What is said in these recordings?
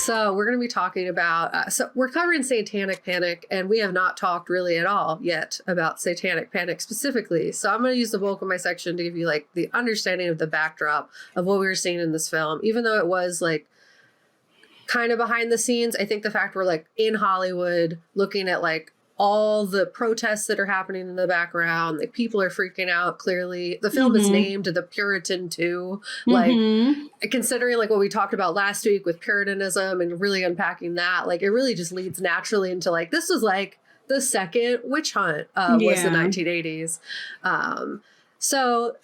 So we're going to be talking about, so we're covering Satanic Panic, and we have not talked really at all yet about Satanic Panic specifically. So I'm going to use the bulk of my section to give you like the understanding of the backdrop of what we were seeing in this film, even though it was like kind of behind the scenes. I think the fact we're like in Hollywood looking at like all the protests that are happening in the background, like people are freaking out. Clearly the film is named The Puritan 2, like considering like what we talked about last week with Puritanism and really unpacking that, like it really just leads naturally into like, this was like the second witch hunt was the 1980s. So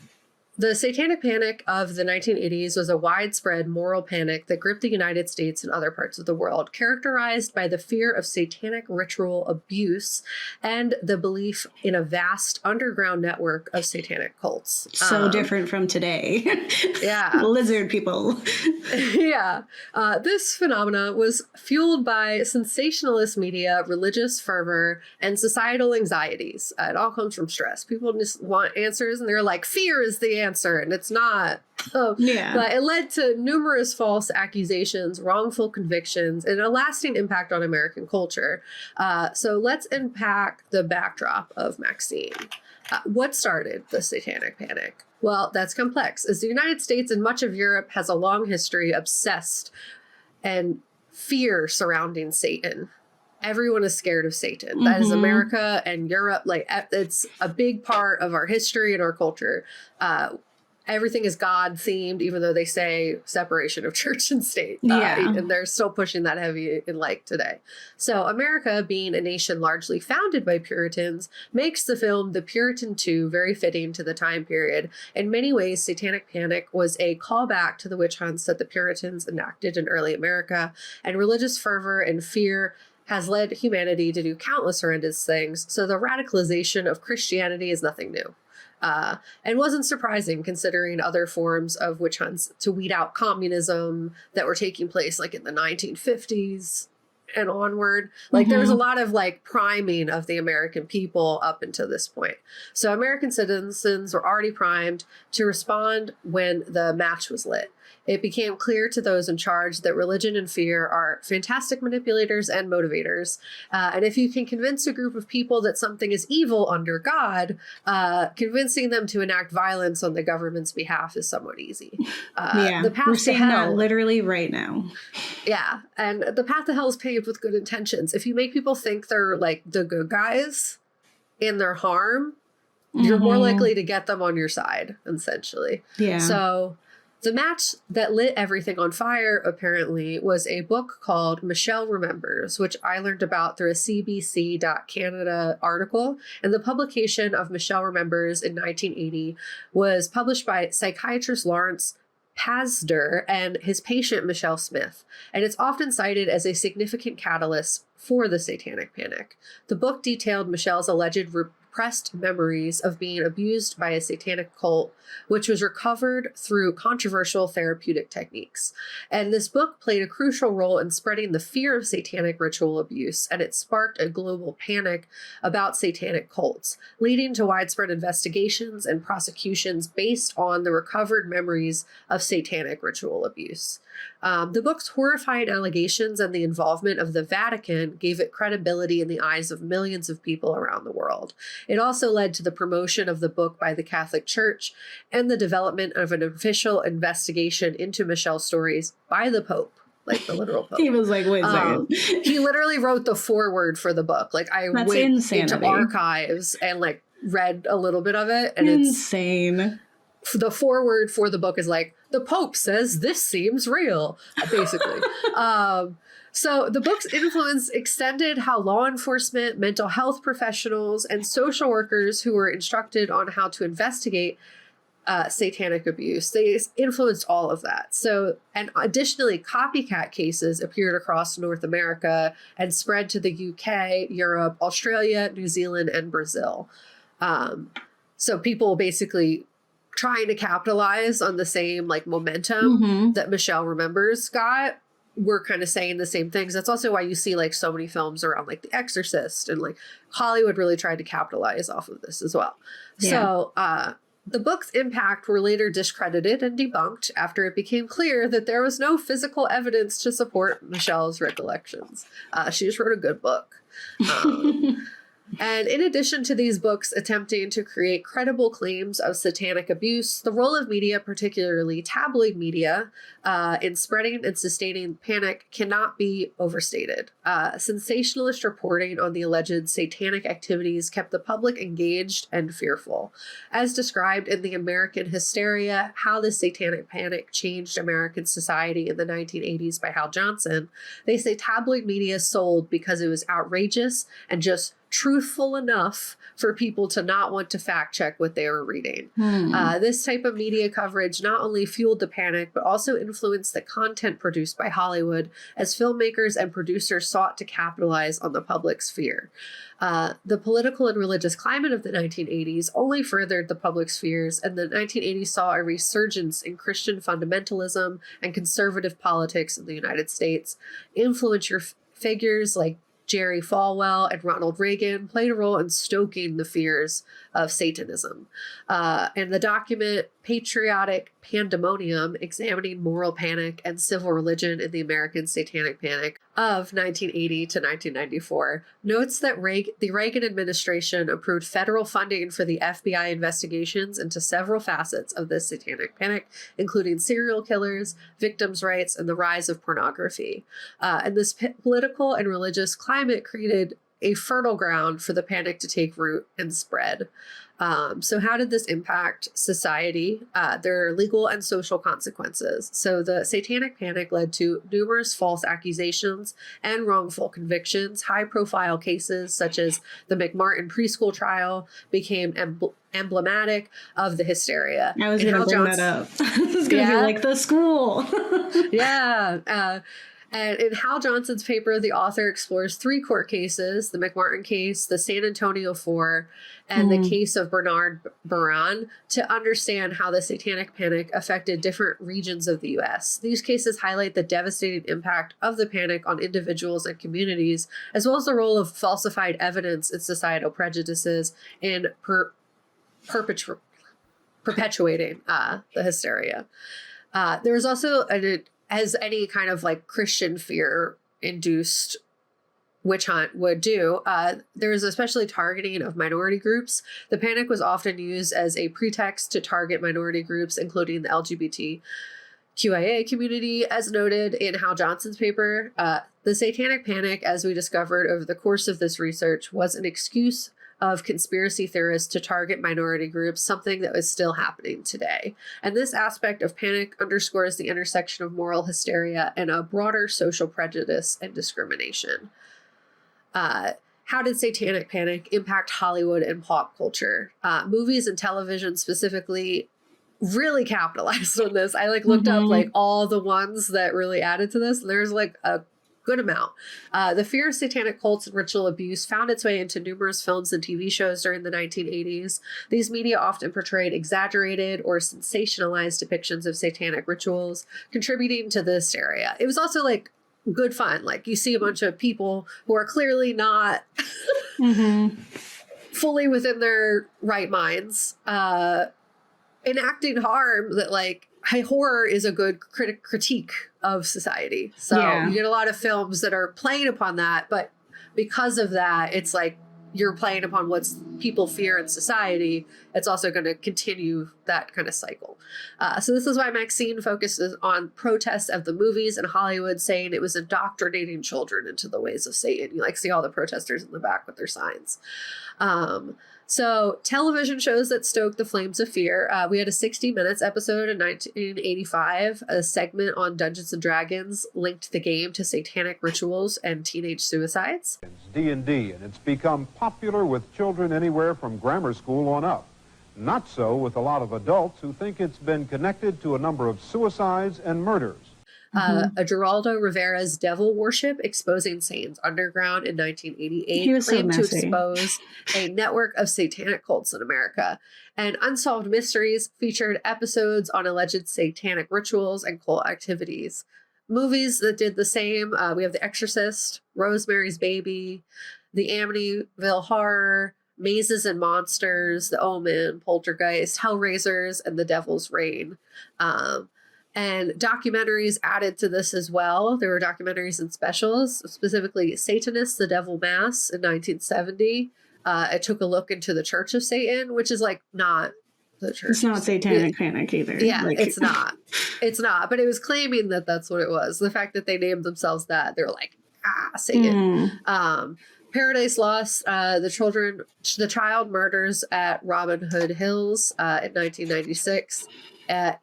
the Satanic Panic of the 1980s was a widespread moral panic that gripped the United States and other parts of the world, characterized by the fear of satanic ritual abuse and the belief in a vast underground network of satanic cults. So different from today. Yeah. Lizard people. Yeah. This phenomena was fueled by sensationalist media, religious fervor, and societal anxieties. It all comes from stress. People just want answers, and they're like, fear is the answer, and it's not. But it led to numerous false accusations, wrongful convictions, and a lasting impact on American culture. So let's unpack the backdrop of Maxine. What started the Satanic Panic? Well, that's complex, as the United States and much of Europe has a long history obsessed and fear surrounding Satan. Everyone is scared of Satan. That is America and Europe. Like, it's a big part of our history and our culture. Everything is God themed, even though they say separation of church and state. And they're still pushing that heavy in like today. So America, being a nation largely founded by Puritans, makes the film The Puritan 2 very fitting to the time period. In many ways, Satanic Panic was a callback to the witch hunts that the Puritans enacted in early America, and religious fervor and fear has led humanity to do countless horrendous things. So the radicalization of Christianity is nothing new. And wasn't surprising considering other forms of witch hunts to weed out communism that were taking place like in the 1950s and onward. Like there was a lot of like priming of the American people up until this point. So American citizens were already primed to respond when the match was lit. It became clear to those in charge that religion and fear are fantastic manipulators and motivators. And if you can convince a group of people that something is evil under God, convincing them to enact violence on the government's behalf is somewhat easy. The path we're to seeing hell, that literally right now. Yeah. And the path to hell is paved with good intentions. If you make people think they're like the good guys in their harm, you're more likely to get them on your side, essentially. So the match that lit everything on fire, apparently, was a book called Michelle Remembers, which I learned about through a CBC.Canada article. And the publication of Michelle Remembers in 1980 was published by psychiatrist Lawrence Pazder and his patient Michelle Smith. And it's often cited as a significant catalyst for the Satanic Panic. The book detailed Michelle's alleged repressed memories of being abused by a satanic cult, which was recovered through controversial therapeutic techniques. And this book played a crucial role in spreading the fear of satanic ritual abuse, and it sparked a global panic about satanic cults, leading to widespread investigations and prosecutions based on the recovered memories of satanic ritual abuse. The book's horrifying allegations and the involvement of the Vatican gave it credibility in the eyes of millions of people around the world. It also led to the promotion of the book by the Catholic Church and the development of an official investigation into Michelle's stories by the Pope. Like the literal Pope. He was like, wait a second. He literally wrote the foreword for the book. Like I That's went insanity. into archives and like read a little bit of it. And insane. The foreword for the book is like, the Pope says this seems real, basically. So the book's influence extended how law enforcement, mental health professionals, and social workers who were instructed on how to investigate satanic abuse, they influenced all of that. So, and additionally, copycat cases appeared across North America and spread to the UK, Europe, Australia, New Zealand, and Brazil. So people basically trying to capitalize on the same like momentum that Michelle Remembers got, we're kind of saying the same things. That's also why you see like so many films around like The Exorcist, and like Hollywood really tried to capitalize off of this as well. So The book's impact were later discredited and debunked after it became clear that there was no physical evidence to support Michelle's recollections. She just wrote a good book. And in addition to these books attempting to create credible claims of satanic abuse, the role of media, particularly tabloid media, in spreading and sustaining panic cannot be overstated. Sensationalist reporting on the alleged satanic activities kept the public engaged and fearful. As described in the American Hysteria, How the Satanic Panic Changed American Society in the 1980s by Hal Johnson, they say tabloid media sold because it was outrageous and just truthful enough for people to not want to fact check what they were reading. This type of media coverage not only fueled the panic, but also influenced the content produced by Hollywood as filmmakers and producers sought to capitalize on the public's fear. The political and religious climate of the 1980s only furthered the public's fears, and the 1980s saw a resurgence in Christian fundamentalism and conservative politics in the United States. Influential figures like Jerry Falwell and Ronald Reagan played a role in stoking the fears of Satanism. And the document Patriotic Pandemonium, Examining Moral Panic and Civil Religion in the American Satanic Panic of 1980 to 1994, notes that the Reagan administration approved federal funding for the FBI investigations into several facets of the Satanic Panic, including serial killers, victims' rights, and the rise of pornography. And this political and religious climate created a fertile ground for the panic to take root and spread. So how did this impact society? There are legal and social consequences. So the Satanic Panic led to numerous false accusations and wrongful convictions. High-profile cases such as the McMartin preschool trial became emblematic of the hysteria. I was going to bring that up. It's going to be like the school. Yeah. And in Hal Johnson's paper, the author explores 3 court cases: the McMartin case, the San Antonio Four, and the case of Bernard Baran, to understand how the Satanic Panic affected different regions of the U.S. These cases highlight the devastating impact of the panic on individuals and communities, as well as the role of falsified evidence and societal prejudices in perpetuating the hysteria. There was also as any kind of like Christian fear induced witch hunt would do, there was especially targeting of minority groups. The panic was often used as a pretext to target minority groups, including the LGBTQIA community, as noted in Hal Johnson's paper. The Satanic Panic, as we discovered over the course of this research, was an excuse of conspiracy theorists to target minority groups, something that is still happening today. And this aspect of panic underscores the intersection of moral hysteria and a broader social prejudice and discrimination. How did Satanic Panic impact Hollywood and pop culture? Movies and television specifically really capitalized on this. I looked up all the ones that really added to this. There's a good amount. The fear of satanic cults and ritual abuse found its way into numerous films and TV shows during the 1980s. These media often portrayed exaggerated or sensationalized depictions of satanic rituals, contributing to the hysteria. It was also good fun. You see a bunch of people who are clearly not fully within their right minds, enacting harm that horror is a good critique of society. So you get a lot of films that are playing upon that, but because of that, it's you're playing upon what people fear in society. It's also going to continue that kind of cycle. So this is why Maxine focuses on protests of the movies in Hollywood, saying it was indoctrinating children into the ways of Satan. You see all the protesters in the back with their signs. So television shows that stoked the flames of fear. We had a 60 Minutes episode in 1985, a segment on Dungeons and Dragons linked the game to satanic rituals and teenage suicides. D&D, and it's become popular with children anywhere from grammar school on up. Not so with a lot of adults who think it's been connected to a number of suicides and murders. Geraldo Rivera's Devil Worship, Exposing Satan's Underground in 1988 claimed to expose a network of satanic cults in America. And Unsolved Mysteries featured episodes on alleged satanic rituals and cult activities. Movies that did the same, we have The Exorcist, Rosemary's Baby, The Amityville Horror, Mazes and Monsters, The Omen, Poltergeist, Hellraisers, and The Devil's Reign. And documentaries added to this as well. There were documentaries and specials, specifically Satanists, The Devil Mass in 1970. It took a look into the Church of Satan, which is like not the church. It's not Satanic Panic either. Yeah, it's not. It's not. But it was claiming that that's what it was. The fact that they named themselves that, they're like, Satan. Paradise Lost, the child murders at Robin Hood Hills in 1996.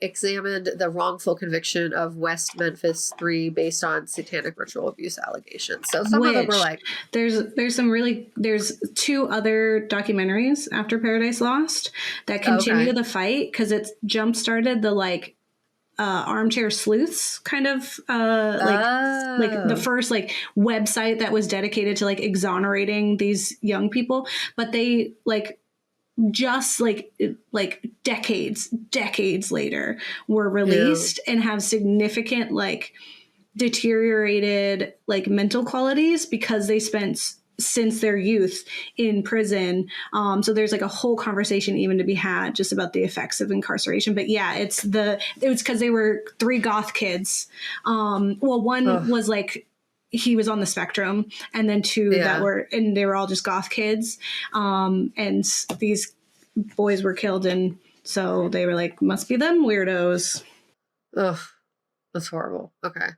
Examined the wrongful conviction of West Memphis 3 based on satanic ritual abuse allegations. So some of them were like, there's two other documentaries after Paradise Lost that continue the fight, because it's jump started the like armchair sleuths kind of like the first like website that was dedicated to like exonerating these young people, but they like just like decades later were released and have significant like deteriorated like mental qualities because they spent since their youth in prison. So there's like a whole conversation even to be had just about the effects of incarceration. But yeah, it was because they were 3 goth kids. One was like, he was on the spectrum, and then 2 they were all just goth kids. And these boys were killed, and so they were like, must be them weirdos. Ugh, that's horrible. Okay.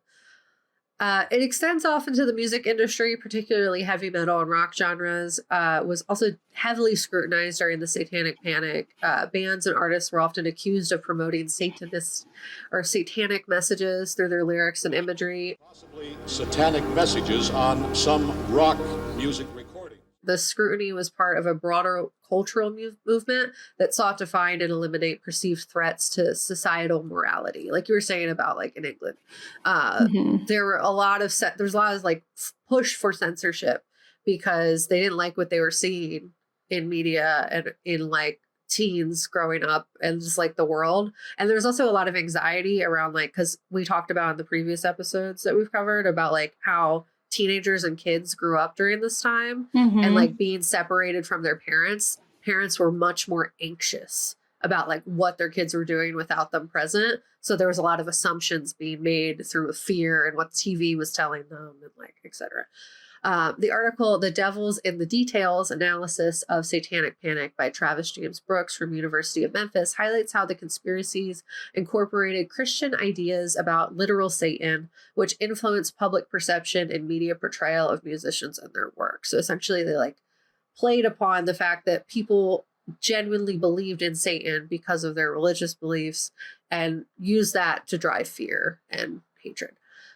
It extends off into the music industry, particularly heavy metal and rock genres, was also heavily scrutinized during the Satanic Panic. Bands and artists were often accused of promoting Satanist or satanic messages through their lyrics and imagery. Possibly satanic messages on some rock music recording. The scrutiny was part of a broader cultural movement that sought to find and eliminate perceived threats to societal morality. Like you were saying about like in England, there were a lot of like push for censorship because they didn't like what they were seeing in media and in like teens growing up and just like the world. And there's also a lot of anxiety around like, because we talked about in the previous episodes that we've covered about like how teenagers and kids grew up during this time and like being separated from their parents were much more anxious about like what their kids were doing without them present. So there was a lot of assumptions being made through fear and what TV was telling them and like, etc. The article, The Devils in the Details, Analysis of Satanic Panic by Travis James Brooks from University of Memphis highlights how the conspiracies incorporated Christian ideas about literal Satan, which influenced public perception and media portrayal of musicians and their work. So essentially they like played upon the fact that people genuinely believed in Satan because of their religious beliefs and used that to drive fear and hatred.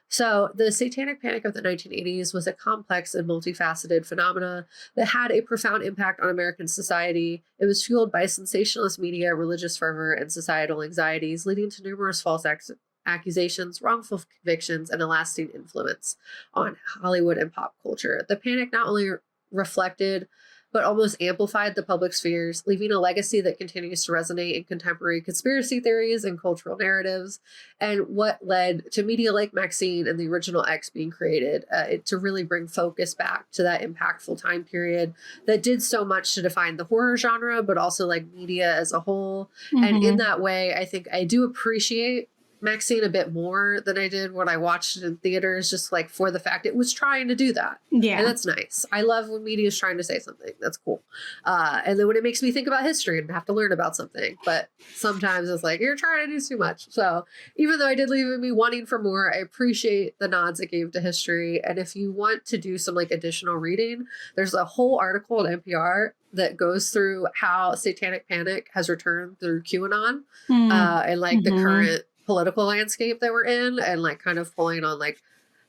So the Satanic Panic of the 1980s was a complex and multifaceted phenomena that had a profound impact on American society. It was fueled by sensationalist media, religious fervor, and societal anxieties, leading to numerous false accusations, wrongful convictions, and a lasting influence on Hollywood and pop culture. The panic not only reflected but almost amplified the public's fears, leaving a legacy that continues to resonate in contemporary conspiracy theories and cultural narratives, and what led to media like Maxine and the original X being created, to really bring focus back to that impactful time period that did so much to define the horror genre, but also like media as a whole. And in that way, I think I do appreciate Maxine a bit more than I did when I watched it in theaters, just like for the fact it was trying to do that. Yeah. And that's nice. I love when media is trying to say something. That's cool. And then when it makes me think about history and have to learn about something, but sometimes it's like, you're trying to do too much. So even though I did leave me wanting for more, I appreciate the nods it gave to history. And if you want to do some like additional reading, there's a whole article at NPR that goes through how Satanic Panic has returned through QAnon and like the current political landscape that we're in, and like kind of pulling on like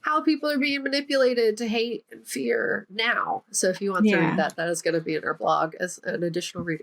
how people are being manipulated to hate and fear now. So if you want to read that, that is going to be in our blog as an additional reading.